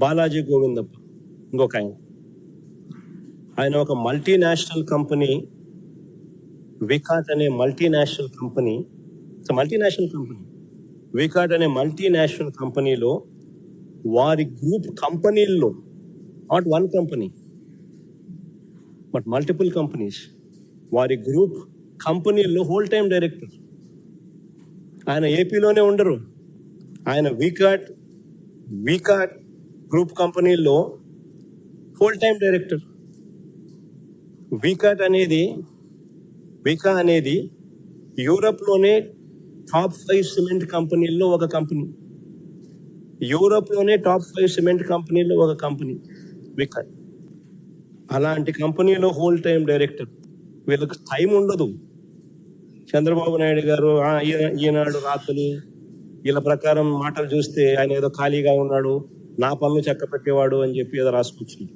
బాలాజీ గోవిందప్ప ఇంకొక ఆయన ఒక మల్టీనేషనల్ కంపెనీ, వికాట్ అనే మల్టీనేషనల్ కంపెనీ, వికాట్ అనే మల్టీనేషనల్ కంపెనీలో వారి గ్రూప్ కంపెనీల్లో, not one company but multiple companies, వారి గ్రూప్ కంపెనీల్లో హోల్ టైమ్ డైరెక్టర్. ఆయన ఏపీలోనే ఉండరు, ఆయన వికాట్ గ్రూప్ కంపెనీల్లో హోల్ టైమ్ డైరెక్టర్. వికా అనేది యూరప్లోనే టాప్ 5 సిమెంట్ కంపెనీల్లో ఒక కంపెనీ, వికా. అలాంటి కంపెనీలో హోల్ టైం డైరెక్టర్. వీళ్ళకి టైం ఉండదు. చంద్రబాబు నాయుడు గారు ఈనాడు రాత్రులు వీళ్ళ ప్రకారం మాటలు చూస్తే ఆయన ఏదో ఖాళీగా ఉన్నాడు, నా పనులు చక్క పెట్టేవాడు అని చెప్పి ఏదో రాసుకొచ్చింది.